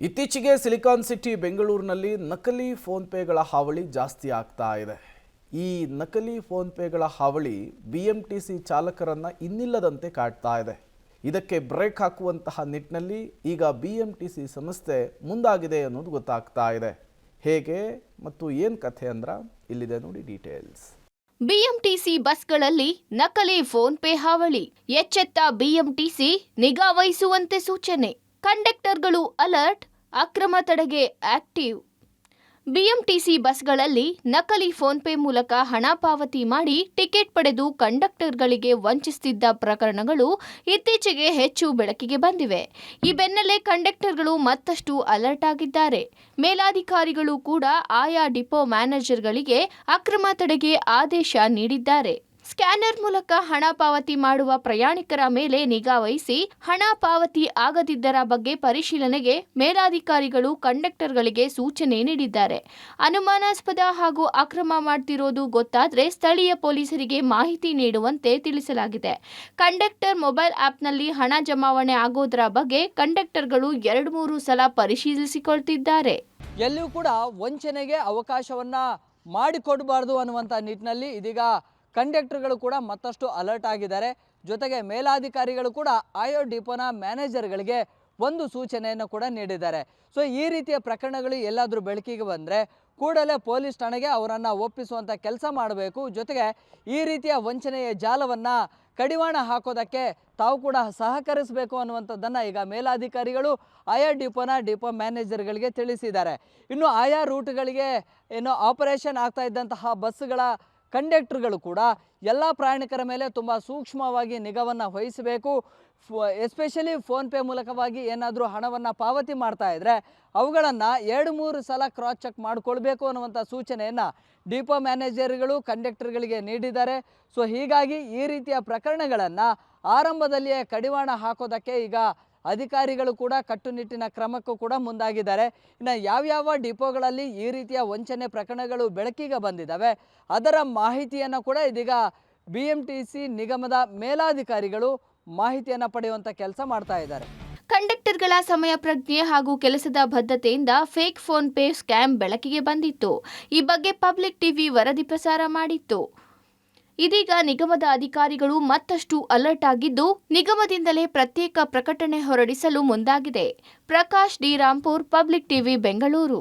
ಇತ್ತೀಚೆಗೆ silicon city ಬೆಂಗಳೂರಿನಲ್ಲಿ ನಕಲಿ ಫೋನ್ ಪೇಗಳ ಹಾವಳಿ ಜಾಸ್ತಿ ಆಗ್ತಾ ಇದೆ. ಈ ನಕಲಿ ಫೋನ್ ಪೇಗಳ ಹಾವಳಿ ಬಿಎಂಟಿಸಿ ಚಾಲಕರನ್ನ ಇನ್ನಿಲ್ಲದಂತೆ ಕಾಡ್ತಾ ಇದೆ. ಇದಕ್ಕೆ ಬ್ರೇಕ್ ಹಾಕುವಂತಹ ನಿಟ್ಟಿನಲ್ಲಿ ಈಗ ಬಿಎಂಟಿಸಿ ಸಂಸ್ಥೆ ಮುಂದಾಗಿದೆ ಅನ್ನೋದು ಗೊತ್ತಾಗ್ತಾ ಇದೆ. ಹೇಗೆ ಮತ್ತು ಏನು ಕಥೆ ಅಂದ್ರ ಇಲ್ಲಿದೆ ನೋಡಿ ಡೀಟೇಲ್ಸ್. ಬಿಎಂಟಿಸಿ ಬಸ್ಗಳಲ್ಲಿ ನಕಲಿ ಫೋನ್ ಪೇ ಹಾವಳಿ. ಎಚ್ಚೆತ್ತ ಬಿಎಂಟಿಸಿ ನಿಗಾ ವಹಿಸುವಂತೆ ಸೂಚನೆ. ಕಂಡಕ್ಟರ್ಗಳು ಅಲರ್ಟ್, ಅಕ್ರಮ ತಡೆಗೆ ಆಕ್ಟಿವ್. ಬಿಎಂಟಿಸಿ ಬಸ್ಗಳಲ್ಲಿ ನಕಲಿ ಫೋನ್ ಪೇ ಮೂಲಕ ಹಣ ಪಾವತಿ ಮಾಡಿ ಟಿಕೆಟ್ ಪಡೆದು ಕಂಡಕ್ಟರ್ಗಳಿಗೆ ವಂಚಿಸುತ್ತಿದ್ದ ಪ್ರಕರಣಗಳು ಇತ್ತೀಚೆಗೆ ಹೆಚ್ಚು ಬೆಳಕಿಗೆ ಬಂದಿವೆ. ಈ ಬೆನ್ನಲ್ಲೇ ಕಂಡಕ್ಟರ್ಗಳು ಮತ್ತಷ್ಟು ಅಲರ್ಟ್ ಆಗಿದ್ದಾರೆ. ಮೇಲಾಧಿಕಾರಿಗಳು ಕೂಡ ಆಯಾ ಡಿಪೋ ಮ್ಯಾನೇಜರ್ಗಳಿಗೆ ಅಕ್ರಮ ತಡೆಗೆ ಆದೇಶ ನೀಡಿದ್ದಾರೆ. ಸ್ಕ್ಯಾನರ್ ಮೂಲಕ ಹಣ ಪಾವತಿ ಮಾಡುವ ಪ್ರಯಾಣಿಕರ ಮೇಲೆ ನಿಗಾ ವಹಿಸಿ ಹಣ ಪಾವತಿ ಆಗದಿದ್ದರ ಬಗ್ಗೆ ಪರಿಶೀಲನೆಗೆ ಮೇಲಾಧಿಕಾರಿಗಳು ಕಂಡಕ್ಟರ್ಗಳಿಗೆ ಸೂಚನೆ ನೀಡಿದ್ದಾರೆ. ಅನುಮಾನಾಸ್ಪದ ಹಾಗೂ ಅಕ್ರಮ ಮಾಡ್ತಿರೋದು ಗೊತ್ತಾದರೆ ಸ್ಥಳೀಯ ಪೊಲೀಸರಿಗೆ ಮಾಹಿತಿ ನೀಡುವಂತೆ ತಿಳಿಸಲಾಗಿದೆ. ಕಂಡಕ್ಟರ್ ಮೊಬೈಲ್ ಆಪ್ನಲ್ಲಿ ಹಣ ಜಮಾವಣೆ ಆಗೋದರ ಬಗ್ಗೆ ಕಂಡಕ್ಟರ್ಗಳು 2-3 ಸಲ ಪರಿಶೀಲಿಸಿಕೊಳ್ತಿದ್ದಾರೆ. ಎಲ್ಲಿಯೂ ಕೂಡ ವಂಚನೆಗೆ ಅವಕಾಶವನ್ನ ಮಾಡಿಕೊಡಬಾರದು ಅನ್ನುವಂಥ ನಿಟ್ಟಿನಲ್ಲಿ ಇದೀಗ ಕಂಡಕ್ಟರ್ಗಳು ಕೂಡ ಮತ್ತಷ್ಟು ಅಲರ್ಟ್ ಆಗಿದ್ದಾರೆ. ಜೊತೆಗೆ ಮೇಲಾಧಿಕಾರಿಗಳು ಕೂಡ ಆಯಾ ಡಿಪೋನ ಮ್ಯಾನೇಜರ್ಗಳಿಗೆ ಒಂದು ಸೂಚನೆಯನ್ನು ಕೂಡ ನೀಡಿದ್ದಾರೆ. ಸೊ ಈ ರೀತಿಯ ಪ್ರಕರಣಗಳು ಎಲ್ಲಾದರೂ ಬೆಳಕಿಗೆ ಬಂದರೆ ಕೂಡಲೇ ಪೊಲೀಸ್ ಠಾಣೆಗೆ ಅವರನ್ನು ಒಪ್ಪಿಸುವಂಥ ಕೆಲಸ ಮಾಡಬೇಕು. ಜೊತೆಗೆ ಈ ರೀತಿಯ ವಂಚನೆಯ ಜಾಲವನ್ನು ಕಡಿವಾಣ ಹಾಕೋದಕ್ಕೆ ತಾವು ಕೂಡ ಸಹಕರಿಸಬೇಕು ಅನ್ನುವಂಥದ್ದನ್ನು ಈಗ ಮೇಲಾಧಿಕಾರಿಗಳು ಆಯಾ ಡಿಪೋ ಮ್ಯಾನೇಜರ್ಗಳಿಗೆ ತಿಳಿಸಿದ್ದಾರೆ. ಇನ್ನು ಆಯಾ ರೂಟ್ಗಳಿಗೆ ಏನು ಆಪರೇಷನ್ ಆಗ್ತಾ ಇದ್ದಂತಹ ಬಸ್ಸುಗಳ ಕಂಡಕ್ಟರ್ಗಳು ಕೂಡ ಎಲ್ಲ ಪ್ರಯಾಣಿಕರ ಮೇಲೆ ತುಂಬ ಸೂಕ್ಷ್ಮವಾಗಿ ನಿಗಾವನ್ನು ವಹಿಸಬೇಕು. ಎಸ್ಪೆಷಲಿ ಫೋನ್ಪೇ ಮೂಲಕವಾಗಿ ಏನಾದರೂ ಹಣವನ್ನು ಪಾವತಿ ಮಾಡ್ತಾ ಇದ್ದರೆ ಅವುಗಳನ್ನು 2-3 ಸಲ ಕ್ರಾಸ್ ಚೆಕ್ ಮಾಡಿಕೊಳ್ಬೇಕು ಅನ್ನುವಂಥ ಸೂಚನೆಯನ್ನು ಡಿಪೋ ಮ್ಯಾನೇಜರ್ಗಳು ಕಂಡಕ್ಟರ್ಗಳಿಗೆ ನೀಡಿದ್ದಾರೆ. ಸೊ ಹೀಗಾಗಿ ಈ ರೀತಿಯ ಪ್ರಕರಣಗಳನ್ನು ಆರಂಭದಲ್ಲಿಯೇ ಕಡಿವಾಣ ಹಾಕೋದಕ್ಕೆ ಈಗ ಅಧಿಕಾರಿಗಳು ಕೂಡ ಕಟ್ಟುನಿಟ್ಟಿನ ಕ್ರಮಕ್ಕೂ ಕೂಡ ಮುಂದಾಗಿದ್ದಾರೆ. ಇನ್ನು ಯಾವ್ಯಾವ ಡಿಪೋಗಳಲ್ಲಿ ಈ ರೀತಿಯ ವಂಚನೆ ಪ್ರಕರಣಗಳು ಬೆಳಕಿಗೆ ಬಂದಿದ್ದಾವೆ ಅದರ ಮಾಹಿತಿಯನ್ನು ಕೂಡ ಇದೀಗ ಬಿಎಂಟಿಸಿ ನಿಗಮದ ಮೇಲಾಧಿಕಾರಿಗಳು ಮಾಹಿತಿಯನ್ನು ಪಡೆಯುವಂಥ ಕೆಲಸ ಮಾಡ್ತಾ ಇದ್ದಾರೆ. ಕಂಡಕ್ಟರ್ಗಳ ಸಮಯ ಪ್ರಜ್ಞೆ ಹಾಗೂ ಕೆಲಸದ ಬದ್ಧತೆಯಿಂದ ಫೇಕ್ ಫೋನ್ ಪೇ ಸ್ಕ್ಯಾಮ್ ಬೆಳಕಿಗೆ ಬಂದಿತ್ತು. ಈ ಬಗ್ಗೆ ಪಬ್ಲಿಕ್ ಟಿವಿ ವರದಿ ಪ್ರಸಾರ ಮಾಡಿತ್ತು. ಇದೀಗ ನಿಗಮದ ಅಧಿಕಾರಿಗಳು ಮತ್ತಷ್ಟು ಅಲರ್ಟ್ ಆಗಿದ್ದು ನಿಗಮದಿಂದಲೇ ಪ್ರತ್ಯೇಕ ಪ್ರಕಟಣೆ ಹೊರಡಿಸಲು ಮುಂದಾಗಿದೆ. Prakash D Rampur, public TV, Bengaluru.